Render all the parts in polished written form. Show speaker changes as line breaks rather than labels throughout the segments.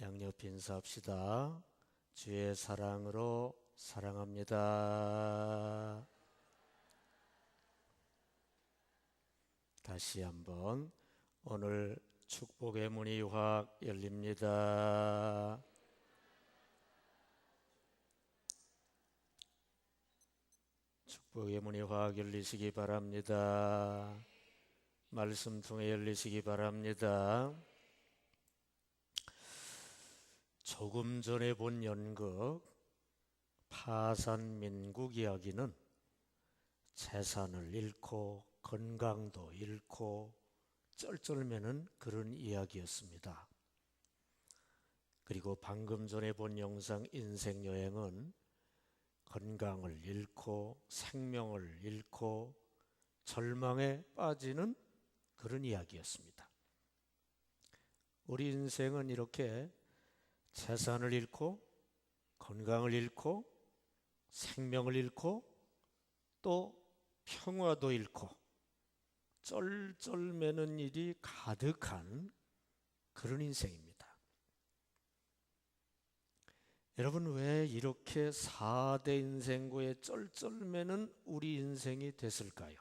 양옆 인사합시다. 주의 사랑으로 사랑합니다. 다시 한번 오늘 축복의 문이 확 열립니다. 축복의 문이 확 열리시기 바랍니다. 말씀 통해 열리시기 바랍니다. 조금 전에 본 연극 파산민국 이야기는 재산을 잃고 건강도 잃고 쩔쩔매는 그런 이야기였습니다. 그리고 방금 전에 본 영상 인생여행은 건강을 잃고 생명을 잃고 절망에 빠지는 그런 이야기였습니다. 우리 인생은 이렇게 재산을 잃고 건강을 잃고 생명을 잃고 또 평화도 잃고 쩔쩔매는 일이 가득한 그런 인생입니다. 여러분, 왜 이렇게 4대 인생고에 쩔쩔매는 우리 인생이 됐을까요?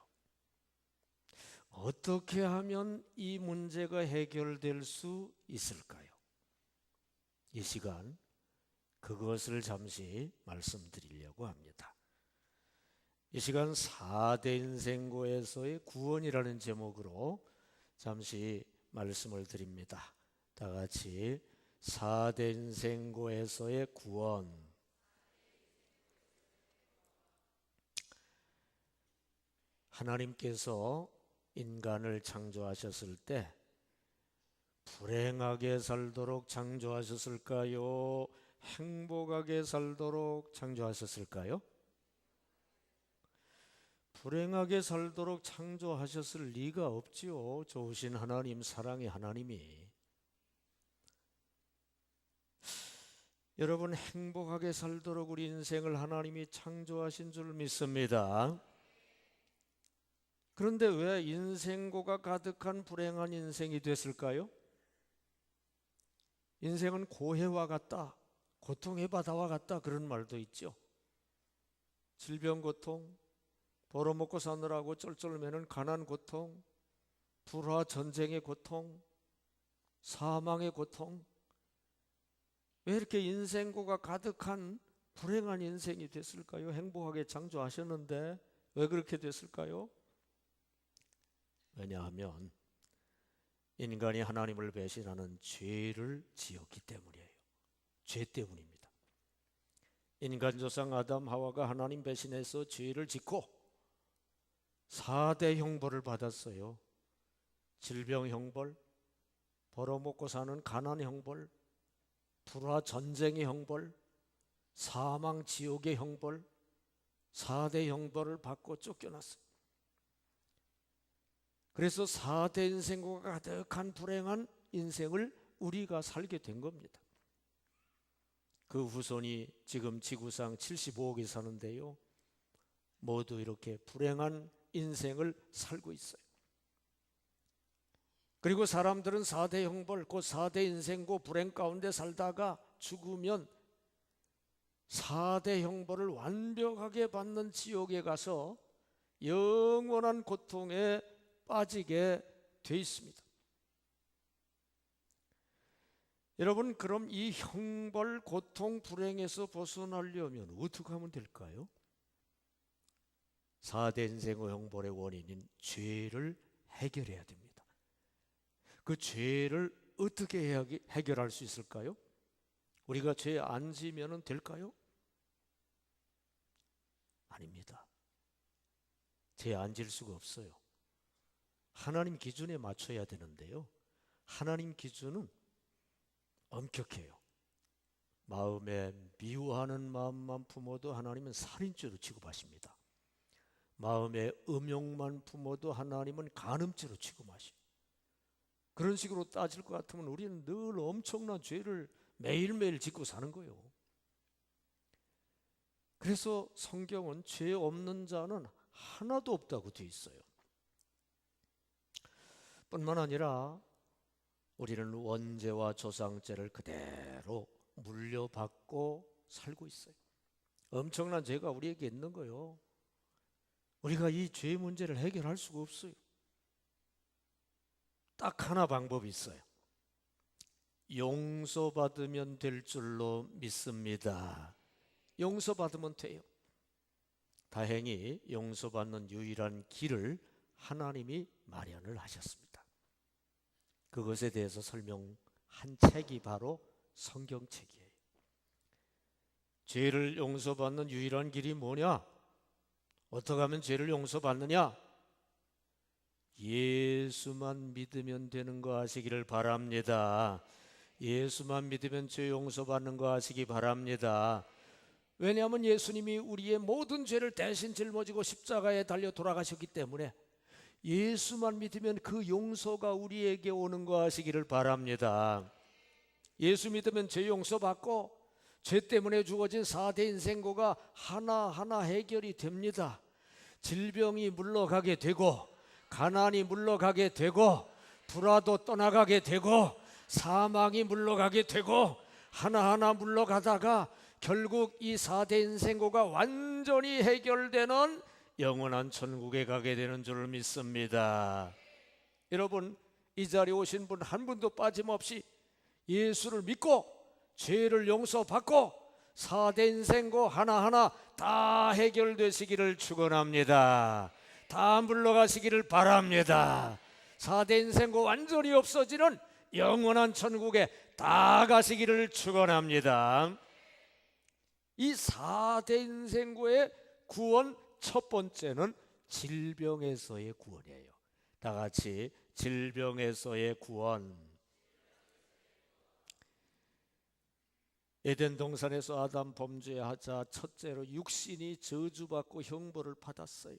어떻게 하면 이 문제가 해결될 수 있을까요? 이 시간 그것을 잠시 말씀드리려고 합니다. 이 시간 4대 인생고에서의 구원이라는 제목으로 잠시 말씀을 드립니다. 다 같이 4대 인생고에서의 구원. 하나님께서 인간을 창조하셨을 때 불행하게 살도록 창조하셨을까요? 행복하게 살도록 창조하셨을까요? 불행하게 살도록 창조하셨을 리가 없지요. 좋으신 하나님, 사랑의 하나님이. 여러분, 행복하게 살도록 우리 인생을 하나님이 창조하신 줄 믿습니다. 그런데 왜 인생고가 가득한 불행한 인생이 됐을까요? 인생은 고해와 같다, 고통의 바다와 같다, 그런 말도 있죠. 질병 고통, 벌어먹고 사느라고 쩔쩔매는 가난 고통, 불화 전쟁의 고통, 사망의 고통. 왜 이렇게 인생고가 가득한 불행한 인생이 됐을까요? 행복하게 창조하셨는데 왜 그렇게 됐을까요? 왜냐하면 인간이 하나님을 배신하는 죄를 지었기 때문이에요. 죄 때문입니다. 인간 조상 아담 하와가 하나님 배신해서 죄를 짓고 4대 형벌을 받았어요. 질병 형벌, 벌어먹고 사는 가난 형벌, 불화 전쟁의 형벌, 사망 지옥의 형벌, 4대 형벌을 받고 쫓겨났어요. 그래서 4대 인생고가 가득한 불행한 인생을 우리가 살게 된 겁니다. 그 후손이 지금 지구상 75억이 사는데요, 모두 이렇게 불행한 인생을 살고 있어요. 그리고 사람들은 4대 형벌, 곧 4대 인생고 불행 가운데 살다가 죽으면 4대 형벌을 완벽하게 받는 지옥에 가서 영원한 고통에 빠지게 돼 있습니다. 여러분, 그럼 이 형벌, 고통, 불행에서 벗어나려면 어떻게 하면 될까요? 4대 인생의 형벌의 원인인 죄를 해결해야 됩니다. 그 죄를 어떻게 해야 해결할 수 있을까요? 우리가 죄 안 지으면 될까요? 아닙니다. 죄 안 지을 수가 없어요. 하나님 기준에 맞춰야 되는데요, 하나님 기준은 엄격해요. 마음에 미워하는 마음만 품어도 하나님은 살인죄로 취급하십니다. 마음에 음욕만 품어도 하나님은 간음죄로 취급하셔요. 그런 식으로 따질 것 같으면 우리는 늘 엄청난 죄를 매일매일 짓고 사는 거예요. 그래서 성경은 죄 없는 자는 하나도 없다고 되어 있어요. 뿐만 아니라 우리는 원죄와 조상죄를 그대로 물려받고 살고 있어요. 엄청난 죄가 우리에게 있는 거예요. 우리가 이 죄 문제를 해결할 수가 없어요. 딱 하나 방법이 있어요. 용서받으면 될 줄로 믿습니다. 용서받으면 돼요. 다행히 용서받는 유일한 길을 하나님이 마련을 하셨습니다. 그것에 대해서 설명한 책이 바로 성경책이에요. 죄를 용서받는 유일한 길이 뭐냐? 어떻게 하면 죄를 용서받느냐? 예수만 믿으면 되는 거 아시기를 바랍니다. 예수만 믿으면 죄 용서받는 거 아시기 바랍니다. 왜냐하면 예수님이 우리의 모든 죄를 대신 짊어지고 십자가에 달려 돌아가셨기 때문에 예수만 믿으면 그 용서가 우리에게 오는 거 아시기를 바랍니다. 예수 믿으면 죄 용서받고 죄 때문에 주어진 4대 인생고가 하나하나 해결이 됩니다. 질병이 물러가게 되고, 가난이 물러가게 되고, 불화도 떠나가게 되고, 사망이 물러가게 되고, 하나하나 물러가다가 결국 이 4대 인생고가 완전히 해결되는 영원한 천국에 가게 되는 줄 믿습니다. 여러분, 이 자리에 오신 분 한 분도 빠짐없이 예수를 믿고 죄를 용서받고 4대 인생고 하나하나 다 해결되시기를 축원합니다. 다 물러가시기를 바랍니다. 4대 인생고 완전히 없어지는 영원한 천국에 다 가시기를 축원합니다. 이 4대 인생고의 구원 첫 번째는 질병에서의 구원이에요. 다 같이 질병에서의 구원. 에덴 동산에서 아담 범죄하자 첫째로 육신이 저주받고 형벌을 받았어요.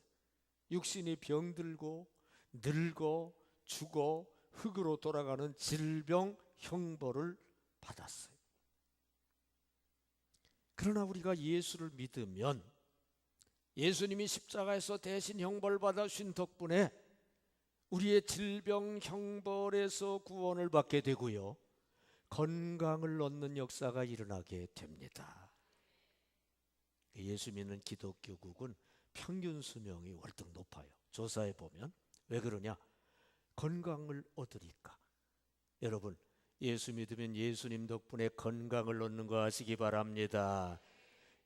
육신이 병들고 늙고 죽어 흙으로 돌아가는 질병 형벌을 받았어요. 그러나 우리가 예수를 믿으면 예수님이 십자가에서 대신 형벌 받으신 덕분에 우리의 질병 형벌에서 구원을 받게 되고요, 건강을 얻는 역사가 일어나게 됩니다. 예수 믿는 기독교국은 평균 수명이 월등 높아요. 조사해 보면. 왜 그러냐? 건강을 얻으니까. 여러분, 예수 믿으면 예수님 덕분에 건강을 얻는 거 아시기 바랍니다.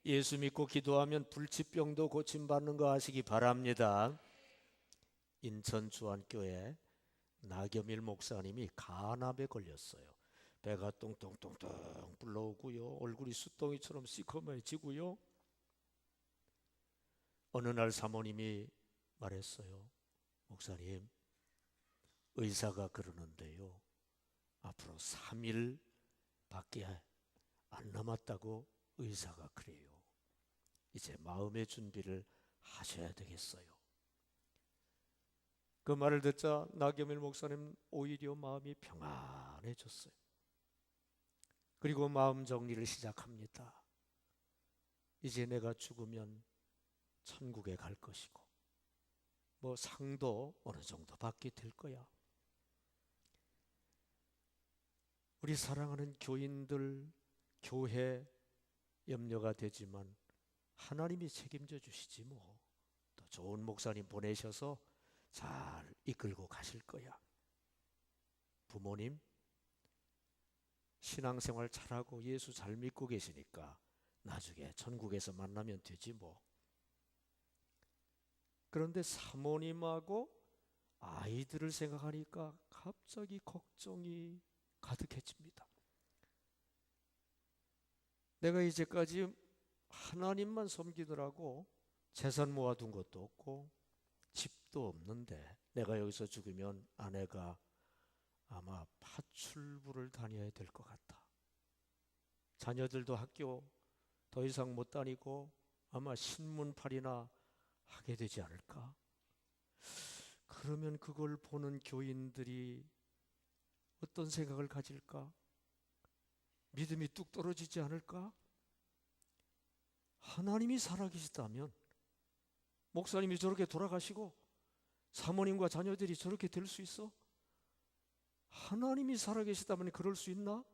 예수 믿고 기도하면 불치병도 고침받는 거 아시기 바랍니다. 인천 주안교회 나겸일 목사님이 간암에 걸렸어요. 배가 똥똥똥똥 불러오고요, 얼굴이 숫덩이처럼 시커매지고요. 어느 날 사모님이 말했어요. 목사님, 의사가 그러는데요, 앞으로 3일밖에 안 남았다고 의사가 그래요. 이제 마음의 준비를 하셔야 되겠어요. 그 말을 듣자 나겸일 목사님 오히려 마음이 평안해졌어요. 그리고 마음 정리를 시작합니다. 이제 내가 죽으면 천국에 갈 것이고 뭐 상도 어느 정도 받게 될 거야. 우리 사랑하는 교인들, 교회 염려가 되지만 하나님이 책임져 주시지 뭐. 또 좋은 목사님 보내셔서 잘 이끌고 가실 거야. 부모님 신앙생활 잘하고 예수 잘 믿고 계시니까 나중에 천국에서 만나면 되지 뭐. 그런데 사모님하고 아이들을 생각하니까 갑자기 걱정이 가득해집니다. 내가 이제까지 하나님만 섬기느라고 재산 모아둔 것도 없고 집도 없는데 내가 여기서 죽으면 아내가 아마 파출부를 다녀야 될 것 같아. 자녀들도 학교 더 이상 못 다니고 아마 신문팔이나 하게 되지 않을까? 그러면 그걸 보는 교인들이 어떤 생각을 가질까? 믿음이 뚝 떨어지지 않을까? 하나님이 살아계시다면 목사님이 저렇게 돌아가시고 사모님과 자녀들이 저렇게 될 수 있어? 하나님이 살아계시다면 그럴 수 있나?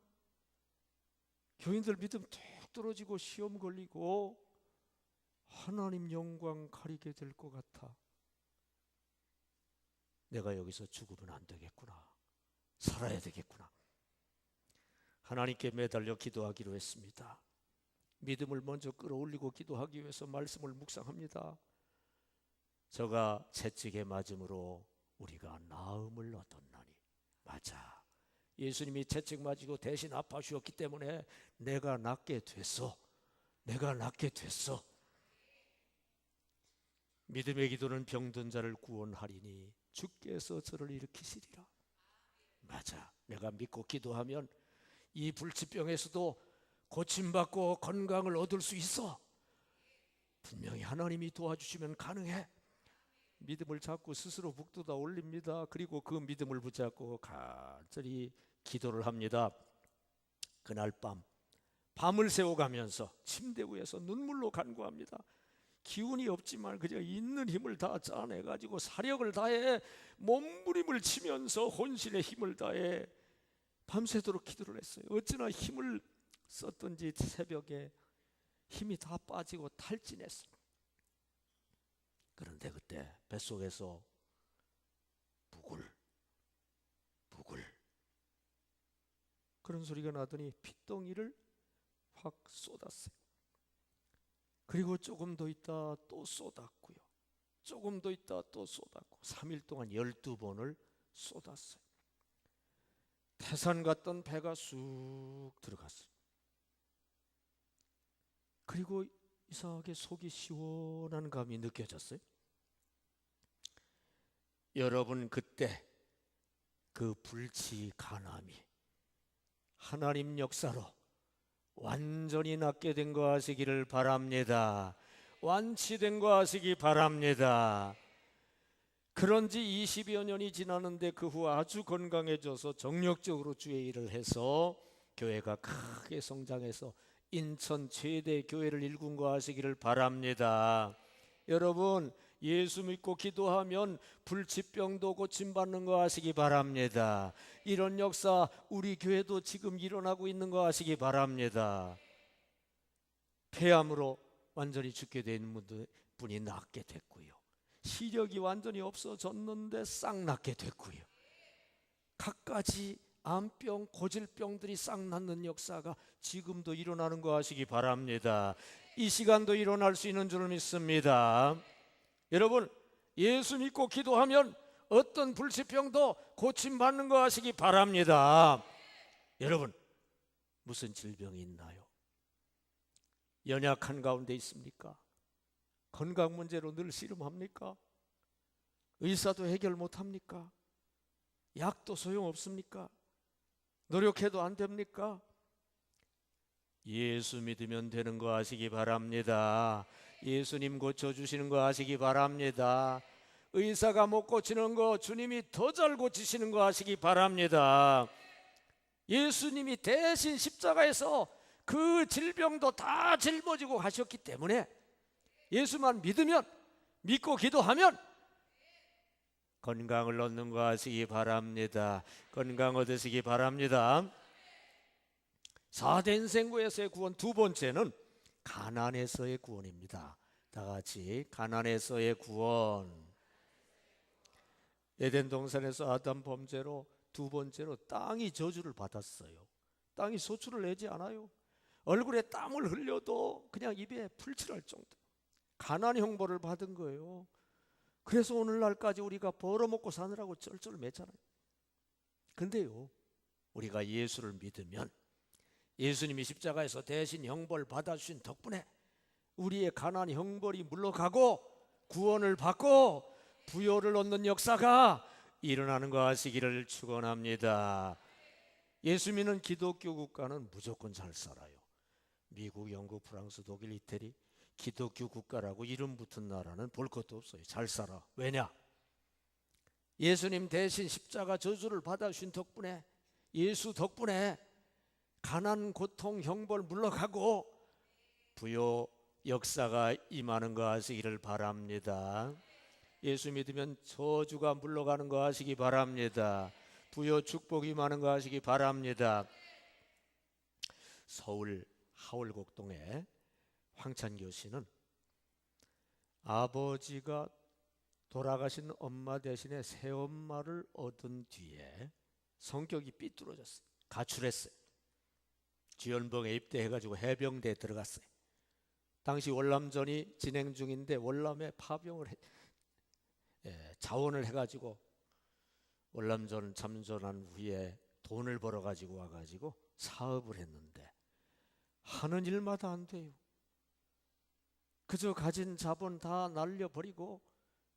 교인들 믿음 툭 떨어지고 시험 걸리고 하나님 영광 가리게 될 것 같아. 내가 여기서 죽으면 안 되겠구나. 살아야 되겠구나. 하나님께 매달려 기도하기로 했습니다. 믿음을 먼저 끌어올리고 기도하기 위해서 말씀을 묵상합니다. 저가 채찍에 맞음으로 우리가 나음을 얻었나니. 맞아. 예수님이 채찍 맞고 대신 아파주셨기 때문에 내가 낫게 됐어. 내가 낫게 됐어. 믿음의 기도는 병든 자를 구원하리니 주께서 저를 일으키시리라. 맞아. 내가 믿고 기도하면 이 불치병에서도 고침받고 건강을 얻을 수 있어. 분명히 하나님이 도와주시면 가능해. 믿음을 잡고 스스로 북돋아 올립니다. 그리고 그 믿음을 붙잡고 간절히 기도를 합니다. 그날 밤을 새워가면서 침대 위에서 눈물로 간구합니다. 기운이 없지만 그저 있는 힘을 다 짜내가지고 사력을 다해 몸부림을 치면서 혼신의 힘을 다해 밤새도록 기도를 했어요. 어찌나 힘을 썼던지 새벽에 힘이 다 빠지고 탈진했어요. 그런데 그때 뱃속에서 부글 그런 소리가 나더니 핏덩이를 확 쏟았어요. 그리고 조금 더 있다 또 쏟았고요. 조금 더 있다 또 쏟았고 3일 동안 12번을 쏟았어요. 태산 같던 배가 쑥 들어갔어요. 그리고 이상하게 속이 시원한 감이 느껴졌어요. 여러분, 그때 그 불치 간암이 하나님 역사로 완전히 낫게 된 거 하시기를 바랍니다. 완치된 거 하시기 바랍니다. 그런 지 20여 년이 지났는데 그 후 아주 건강해져서 정력적으로 주의 일을 해서 교회가 크게 성장해서 인천 최대 교회를 일군 거 하시기를 바랍니다. 여러분, 예수 믿고 기도하면 불치병도 고침받는 거 하시기 바랍니다. 이런 역사 우리 교회도 지금 일어나고 있는 거 하시기 바랍니다. 폐암으로 완전히 죽게 된 분이 낫게 됐고요. 시력이 완전히 없어졌는데 싹 낫게 됐고요. 갖가지 암병, 고질병들이 싹 낫는 역사가 지금도 일어나는 거 하시기 바랍니다. 이 시간도 일어날 수 있는 줄 믿습니다. 여러분, 예수 믿고 기도하면 어떤 불치병도 고침받는 거 하시기 바랍니다. 여러분, 무슨 질병이 있나요? 연약한 가운데 있습니까? 건강 문제로 늘 씨름합니까? 의사도 해결 못합니까? 약도 소용없습니까? 노력해도 안 됩니까? 예수 믿으면 되는 거 아시기 바랍니다. 예수님 고쳐주시는 거 아시기 바랍니다. 의사가 못 고치는 거 주님이 더 잘 고치시는 거 아시기 바랍니다. 예수님이 대신 십자가에서 그 질병도 다 짊어지고 가셨기 때문에 예수만 믿으면, 믿고 기도하면 건강을 얻는 거 아시기 바랍니다. 건강 얻으시기 바랍니다. 4대 인생구에서의 구원, 두 번째는 가난에서의 구원입니다. 다 같이 가난에서의 구원. 에덴 동산에서 아담 범죄로 두 번째로 땅이 저주를 받았어요. 땅이 소출을 내지 않아요. 얼굴에 땀을 흘려도 그냥 입에 풀칠할 정도. 가난 형벌을 받은 거예요. 그래서 오늘날까지 우리가 벌어먹고 사느라고 쩔쩔매잖아요. 근데요, 우리가 예수를 믿으면 예수님이 십자가에서 대신 형벌 받아주신 덕분에 우리의 가난 형벌이 물러가고 구원을 받고 부요를 얻는 역사가 일어나는 거 아시기를 축원합니다. 예수 믿는 기독교 국가는 무조건 잘 살아요. 미국, 영국, 프랑스, 독일, 이태리 기독교 국가라고 이름 붙은 나라는 볼 것도 없어요. 잘 살아. 왜냐? 예수님 대신 십자가 저주를 받아주신 덕분에, 예수 덕분에 가난, 고통, 형벌 물러가고 부요 역사가 임하는 거 아시기를 바랍니다. 예수 믿으면 저주가 물러가는 거 아시기 바랍니다. 부여 축복이 많은 거 하시기 바랍니다. 서울 하월곡동의 황찬교 씨는 아버지가 돌아가신 엄마 대신에 새엄마를 얻은 뒤에 성격이 삐뚤어졌어요. 가출했어요. 지연봉에 입대해가지고 해병대에 들어갔어요. 당시 월남전이 진행 중인데 월남에 파병을 자원을 해가지고 월남전 참전한 후에 돈을 벌어가지고 와가지고 사업을 했는데 하는 일마다 안 돼요. 그저 가진 자본 다 날려버리고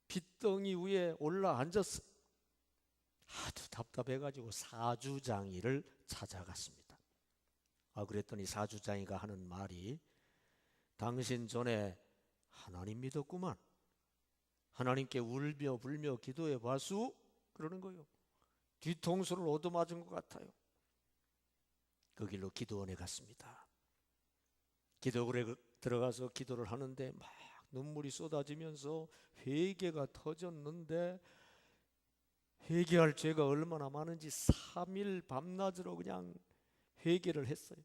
빚덩이 위에 올라앉았어요. 하도 답답해가지고 사주장이를 찾아갔습니다. 그랬더니 사주장이가 하는 말이 당신 전에 하나님 믿었구만. 하나님께 울며 불며 기도해 봐수? 그러는 거예요. 뒤통수를 얻어맞은 것 같아요. 그 길로 기도원에 갔습니다. 기도원에 들어가서 기도를 하는데 막 눈물이 쏟아지면서 회개가 터졌는데 회개할 죄가 얼마나 많은지 3일 밤낮으로 그냥 회개를 했어요.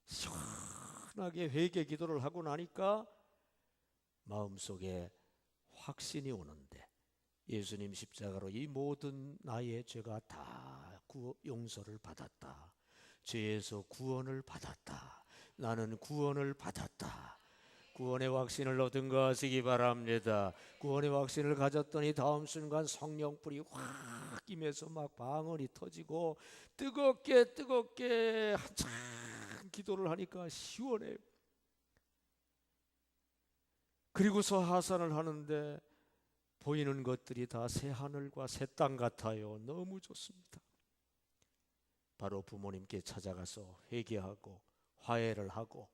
시원하게 회개 기도를 하고 나니까 마음속에 확신이 오는데 예수님 십자가로 이 모든 나의 죄가 다 용서를 받았다. 죄에서 구원을 받았다. 나는 구원을 받았다. 구원의 확신을 얻은 거 하시기 바랍니다. 구원의 확신을 가졌더니 다음 순간 성령불이 확 임해서 막 방언이 터지고 뜨겁게 한참 기도를 하니까 시원해요. 그리고서 하산을 하는데 보이는 것들이 다 새하늘과 새 땅 같아요. 너무 좋습니다. 바로 부모님께 찾아가서 회개하고 화해를 하고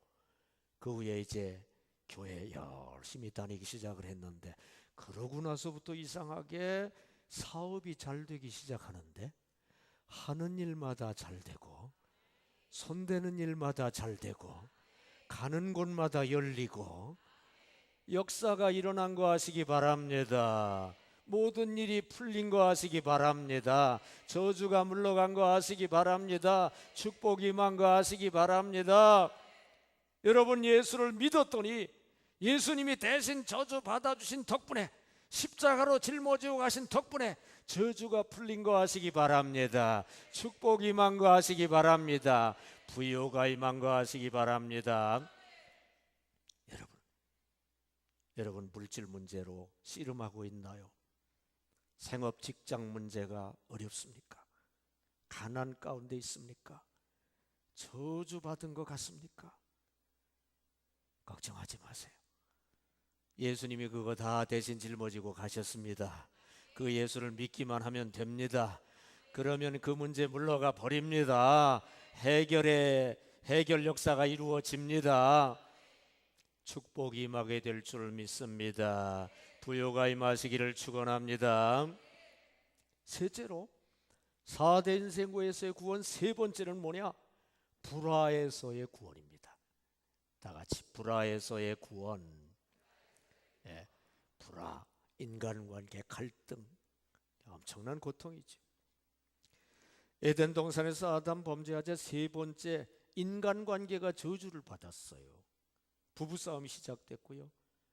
그 후에 이제 교회 열심히 다니기 시작을 했는데 그러고 나서부터 이상하게 사업이 잘 되기 시작하는데 하는 일마다 잘 되고 손대는 일마다 잘 되고 가는 곳마다 열리고 역사가 일어난 거 하시기 바랍니다. 모든 일이 풀린 거 하시기 바랍니다. 저주가 물러간 거 하시기 바랍니다. 축복이 임한 거 하시기 바랍니다. 여러분 예수를 믿었더니 예수님이 대신 저주 받아주신 덕분에 십자가로 짊어지고 가신 덕분에 저주가 풀린 거 하시기 바랍니다. 축복이 임한 거 하시기 바랍니다. 부요가 임한 거 하시기 바랍니다. 여러분 물질 문제로 씨름하고 있나요? 생업 직장 문제가 어렵습니까? 가난 가운데 있습니까? 저주받은 것 같습니까? 걱정하지 마세요. 예수님이 그거 다 대신 짊어지고 가셨습니다. 그 예수를 믿기만 하면 됩니다. 그러면 그 문제 물러가 버립니다. 해결 역사가 이루어집니다. 축복이 임하게 될 줄 믿습니다. 부요가 임하시기를 축원합니다. 셋째로 4대 인생고에서의 구원, 세 번째는 뭐냐? 불화에서의 구원입니다. 다 같이 불화에서의 구원. 불화, 인간관계 갈등, 엄청난 고통이죠. 에덴 동산에서 아담 범죄하자 세 번째 인간관계가 저주를 받았어요. 부부싸움이 시작됐고요.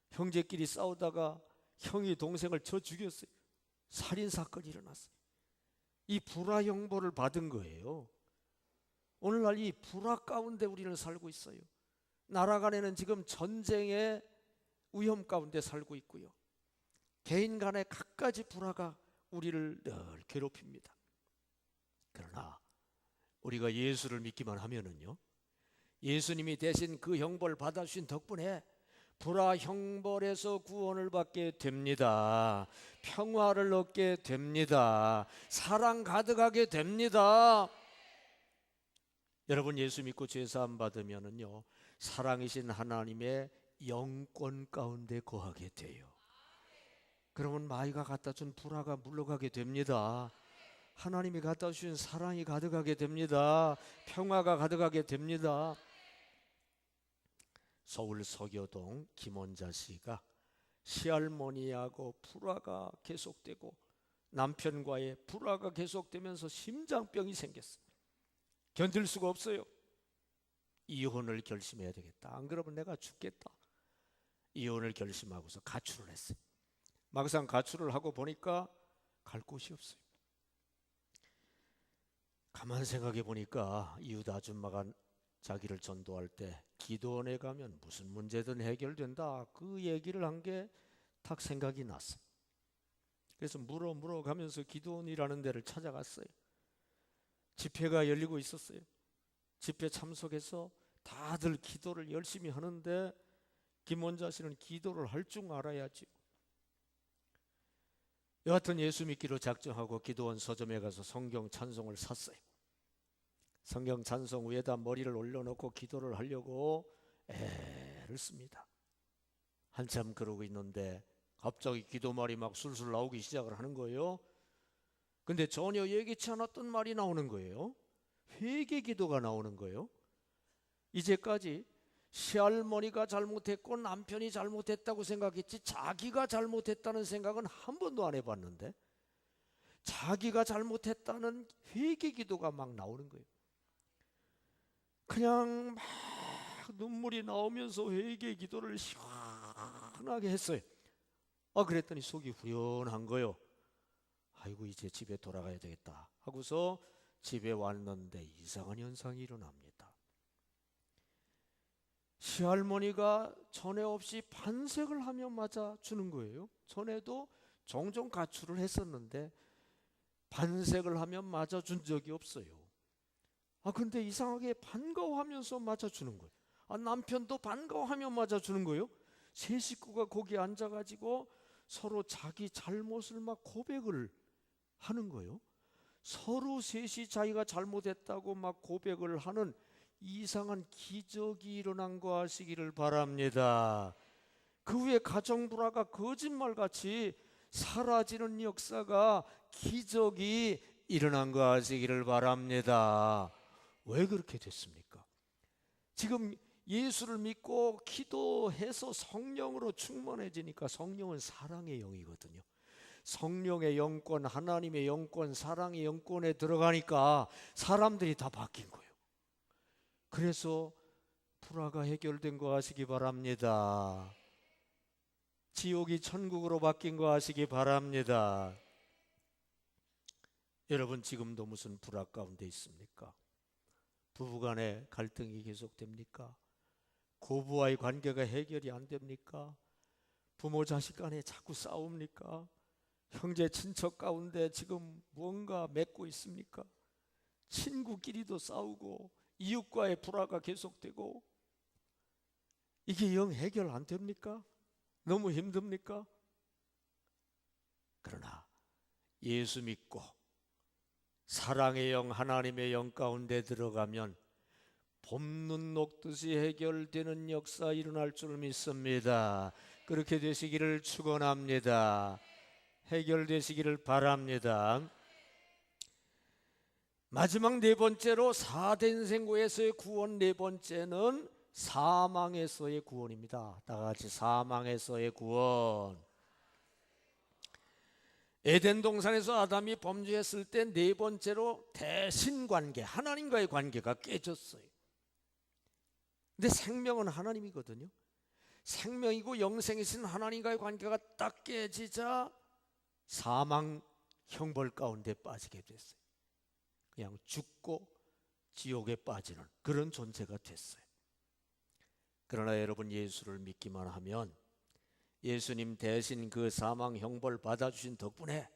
형제끼리 싸우다가 형이 동생을 쳐 죽였어요. 살인사건이 일어났어요. 이 불화 형벌을 받은 거예요. 오늘날 이 불화 가운데 우리는 살고 있어요. 나라 간에는 지금 전쟁의 위험 가운데 살고 있고요. 개인 간의 갖가지 불화가 우리를 늘 괴롭힙니다. 그러나 우리가 예수를 믿기만 하면은요, 예수님이 대신 그 형벌 받아주신 덕분에 불화 형벌에서 구원을 받게 됩니다. 평화를 얻게 됩니다. 사랑 가득하게 됩니다. 여러분 예수 믿고 죄 사함 받으면은요, 사랑이신 하나님의 영권 가운데 거하게 돼요. 그러면 마이가 갖다 준 불화가 물러가게 됩니다. 하나님이 갖다 주신 사랑이 가득하게 됩니다. 평화가 가득하게 됩니다. 서울 서교동 김원자 씨가 시할머니하고 불화가 계속되고 남편과의 불화가 계속되면서 심장병이 생겼어요. 견딜 수가 없어요. 이혼을 결심해야 되겠다. 안 그러면 내가 죽겠다. 이혼을 결심하고서 가출을 했어요. 막상 가출을 하고 보니까 갈 곳이 없어요. 가만 생각해 보니까 이웃 아줌마가 자기를 전도할 때 기도원에 가면 무슨 문제든 해결된다, 그 얘기를 한 게 딱 생각이 났어요. 그래서 물어 가면서 기도원이라는 데를 찾아갔어요. 집회가 열리고 있었어요. 집회 참석해서 다들 기도를 열심히 하는데 김원자 씨는 기도를 할 줄 알아야지. 여하튼 예수 믿기로 작정하고 기도원 서점에 가서 성경 찬송을 샀어요. 성경 찬송 위에다 머리를 올려놓고 기도를 하려고 애를 씁니다. 한참 그러고 있는데 갑자기 기도말이 막 술술 나오기 시작을 하는 거예요. 근데 전혀 예기치 않았던 말이 나오는 거예요. 회개 기도가 나오는 거예요. 이제까지 시할머니가 잘못했고 남편이 잘못했다고 생각했지 자기가 잘못했다는 생각은 한 번도 안 해봤는데 자기가 잘못했다는 회개 기도가 막 나오는 거예요. 그냥 막 눈물이 나오면서 회개 기도를 시원하게 했어요. 그랬더니 속이 후련한 거예요. 아이고 이제 집에 돌아가야 되겠다 하고서 집에 왔는데 이상한 현상이 일어납니다. 시할머니가 전에 없이 반색을 하며 맞아주는 거예요. 전에도 종종 가출을 했었는데 반색을 하며 맞아준 적이 없어요. 근데 이상하게 반가워하면서 맞아주는 거예요. 남편도 반가워하며 맞아주는 거예요. 세 식구가 거기 앉아가지고 서로 자기 잘못을 막 고백을 하는 거예요. 서로 셋이 자기가 잘못했다고 막 고백을 하는 이상한 기적이 일어난 거 아시기를 바랍니다. 그 후에 가정 불화가 거짓말같이 사라지는 역사가, 기적이 일어난 거 아시기를 바랍니다. 왜 그렇게 됐습니까? 지금 예수를 믿고 기도해서 성령으로 충만해지니까, 성령은 사랑의 영이거든요. 성령의 영권, 하나님의 영권, 사랑의 영권에 들어가니까 사람들이 다 바뀐 거예요. 그래서 불화가 해결된 거 아시기 바랍니다. 지옥이 천국으로 바뀐 거 아시기 바랍니다. 여러분 지금도 무슨 불화 가운데 있습니까? 부부간의 갈등이 계속됩니까? 고부와의 관계가 해결이 안 됩니까? 부모 자식 간에 자꾸 싸웁니까? 형제 친척 가운데 지금 무언가 맺고 있습니까? 친구끼리도 싸우고 이웃과의 불화가 계속되고, 이게 영 해결 안 됩니까? 너무 힘듭니까? 그러나 예수 믿고 사랑의 영, 하나님의 영 가운데 들어가면 봄눈 녹듯이 해결되는 역사 일어날 줄 믿습니다. 그렇게 되시기를 축원합니다. 해결되시기를 바랍니다. 마지막 네 번째로 사대인생고에서의 구원, 네 번째는 사망에서의 구원입니다. 다 같이 사망에서의 구원. 에덴 동산에서 아담이 범죄했을 때 네 번째로 대신 관계, 하나님과의 관계가 깨졌어요. 근데 생명은 하나님이거든요. 생명이고 영생이신 하나님과의 관계가 딱 깨지자 사망 형벌 가운데 빠지게 됐어요. 그냥 죽고 지옥에 빠지는 그런 존재가 됐어요. 그러나 여러분 예수를 믿기만 하면, 예수님 대신 그 사망 형벌 받아주신 덕분에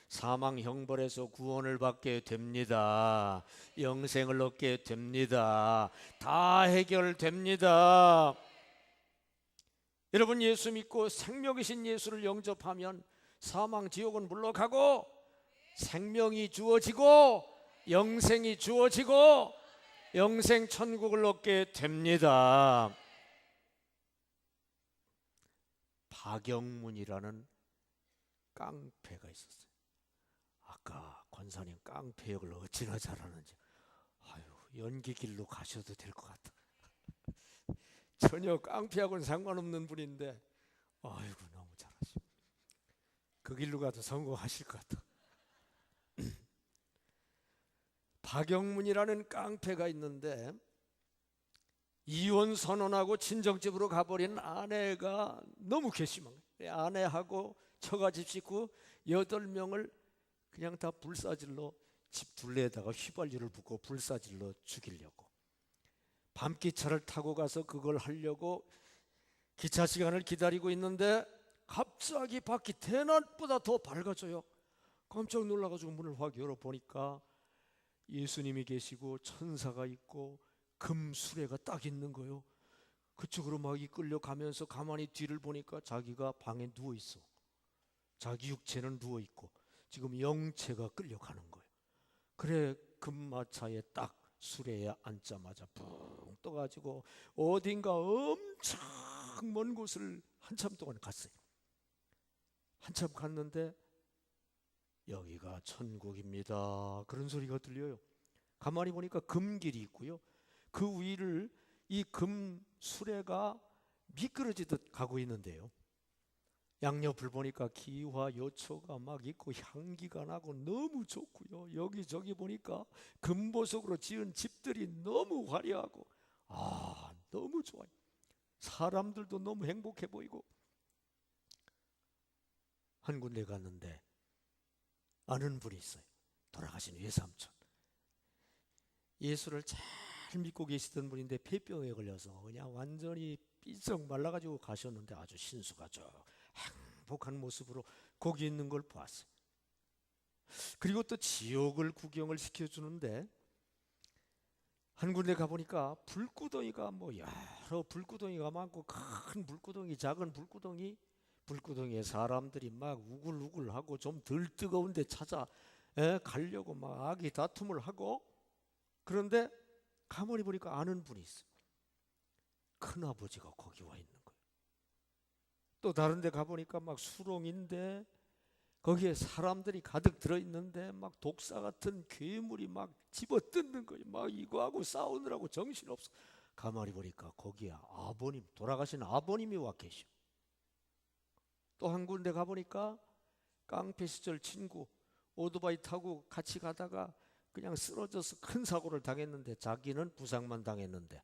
사망 형벌에서 구원을 받게 됩니다. 영생을 얻게 됩니다. 다 해결됩니다. 여러분 예수 믿고 생명이신 예수를 영접하면 사망 지옥은 물러가고 생명이 주어지고 영생이 주어지고 영생 천국을 얻게 됩니다. 박영문이라는 깡패가 있었어요. 아까 권사님 깡패 역을 어찌나 잘하는지, 연기 길로 가셔도 될 것 같아. 전혀 깡패하고는 상관없는 분인데 너무 잘하시고 그 길로 가도 성공하실 것 같아. 박영문이라는 깡패가 있는데 이혼 선언하고 친정집으로 가버린 아내가 너무 괘씸한 거예요. 아내하고 처가집 식구 8명을 그냥 다 불사질러 집 둘레에다가 휘발유를 붓고 불사질러 죽이려고 밤기차를 타고 가서 그걸 하려고 기차 시간을 기다리고 있는데 갑자기 밖이 대낮보다 더 밝아져요. 깜짝 놀라가지고 문을 확 열어보니까 예수님이 계시고 천사가 있고 금수레가 딱 있는 거예요. 그쪽으로 막 이끌려가면서 가만히 뒤를 보니까 자기가 방에 누워있어. 자기 육체는 누워있고 지금 영체가 끌려가는 거예요. 그래 금마차에 딱 수레에 앉자마자 붕 떠가지고 어딘가 엄청 먼 곳을 한참 동안 갔어요. 한참 갔는데 여기가 천국입니다 그런 소리가 들려요. 가만히 보니까 금길이 있고요. 그 위를 이 금 수레가 미끄러지듯 가고 있는데요. 양옆을 보니까 기와 요초가 막 있고 향기가 나고 너무 좋고요. 여기저기 보니까 금보석으로 지은 집들이 너무 화려하고 너무 좋아요. 사람들도 너무 행복해 보이고. 한 군데 갔는데 아는 분이 있어요. 돌아가신 외삼촌. 예수를 잘 믿고 계시던 분인데 폐병에 걸려서 그냥 완전히 삐쩍 말라가지고 가셨는데 아주 신수가죠. 행복한 모습으로 거기 있는 걸 보았어요. 그리고 또 지옥을 구경을 시켜주는데 한 군데 가보니까 불구덩이가 여러 불구덩이가 많고 큰 불구덩이, 작은 불구덩이, 불구덩이에 사람들이 막 우글우글하고 좀 덜 뜨거운 데 찾아 가려고 막 악의 다툼을 하고. 그런데 가만히 보니까 아는 분이 있어요. 큰아버지가 거기 와 있는 거예요. 또 다른 데 가보니까 막 수렁인데 거기에 사람들이 가득 들어있는데 막 독사 같은 괴물이 막 집어뜯는 거예요. 막 이거하고 싸우느라고 정신없어. 가만히 보니까 거기에 아버님, 돌아가신 아버님이 와 계셔. 또 한 군데 가보니까 깡패 시절 친구 오토바이 타고 같이 가다가 그냥 쓰러져서 큰 사고를 당했는데 자기는 부상만 당했는데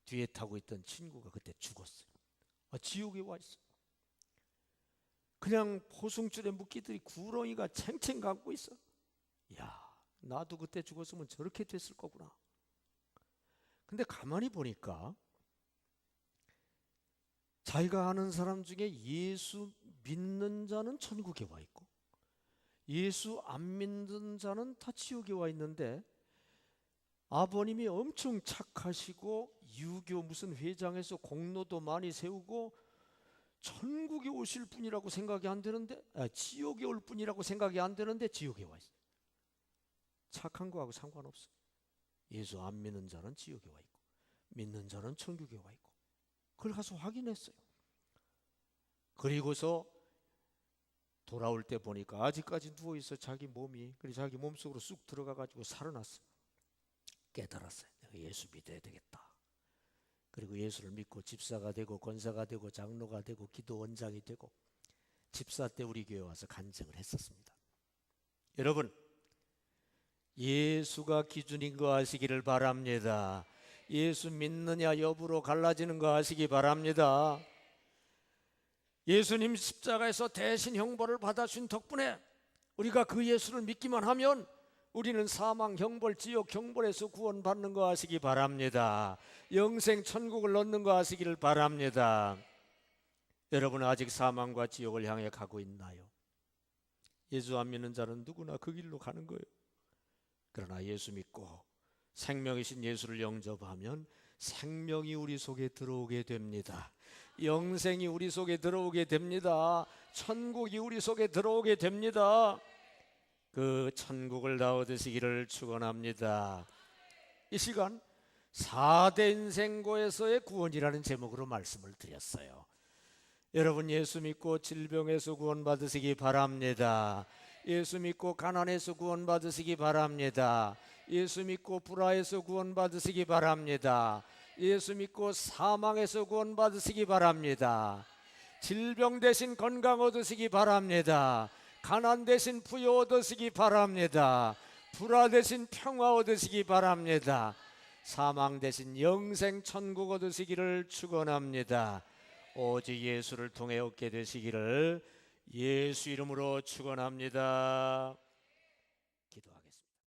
뒤에 타고 있던 친구가 그때 죽었어요. 지옥에 와 있어. 그냥 포승줄에 묶이더니 구렁이가 챙챙 감고 있어. 야, 나도 그때 죽었으면 저렇게 됐을 거구나. 근데 가만히 보니까 자기가 아는 사람 중에 예수 믿는 자는 천국에 와 있고 예수 안 믿는 자는 다 지옥에 와 있는데 아버님이 엄청 착하시고 유교 무슨 회장에서 공로도 많이 세우고 천국에 오실 분이라고 생각이 안 되는데 지옥에 올 분이라고 생각이 안 되는데 지옥에 와 있어요. 착한 거하고 상관없어요. 예수 안 믿는 자는 지옥에 와 있고 믿는 자는 천국에 와 있고. 그걸 가서 확인했어요. 그리고서 돌아올 때 보니까 아직까지 누워있어. 자기 몸이. 그래서 자기 몸속으로 쑥 들어가가지고 살아났어요. 깨달았어요. 내가 예수 믿어야 되겠다. 그리고 예수를 믿고 집사가 되고 권사가 되고 장로가 되고 기도원장이 되고 집사 때 우리 교회 와서 간증을 했었습니다. 여러분, 예수가 기준인 거 아시기를 바랍니다. 예수 믿느냐 여부로 갈라지는 거 아시기 바랍니다. 예수님 십자가에서 대신 형벌을 받아주신 덕분에 우리가 그 예수를 믿기만 하면 우리는 사망 형벌, 지옥 형벌에서 구원받는 거 아시기 바랍니다. 영생 천국을 얻는 거 아시기를 바랍니다. 여러분 아직 사망과 지옥을 향해 가고 있나요? 예수 안 믿는 자는 누구나 그 길로 가는 거예요. 그러나 예수 믿고 생명이신 예수를 영접하면 생명이 우리 속에 들어오게 됩니다. 영생이 우리 속에 들어오게 됩니다. 천국이 우리 속에 들어오게 됩니다. 그 천국을 다 얻으시기를 축원합니다. 이 시간 4대 인생고에서의 구원이라는 제목으로 말씀을 드렸어요. 여러분 예수 믿고 질병에서 구원받으시기 바랍니다. 예수 믿고 가난에서 구원받으시기 바랍니다. 예수 믿고 불화에서 구원받으시기 바랍니다. 예수 믿고 사망에서 구원받으시기 바랍니다. 질병 대신 건강 얻으시기 바랍니다. 가난 대신 부여 얻으시기 바랍니다. 불화 대신 평화 얻으시기 바랍니다. 사망 대신 영생 천국 얻으시기를 축원합니다. 오직 예수를 통해 얻게 되시기를 예수 이름으로 축원합니다.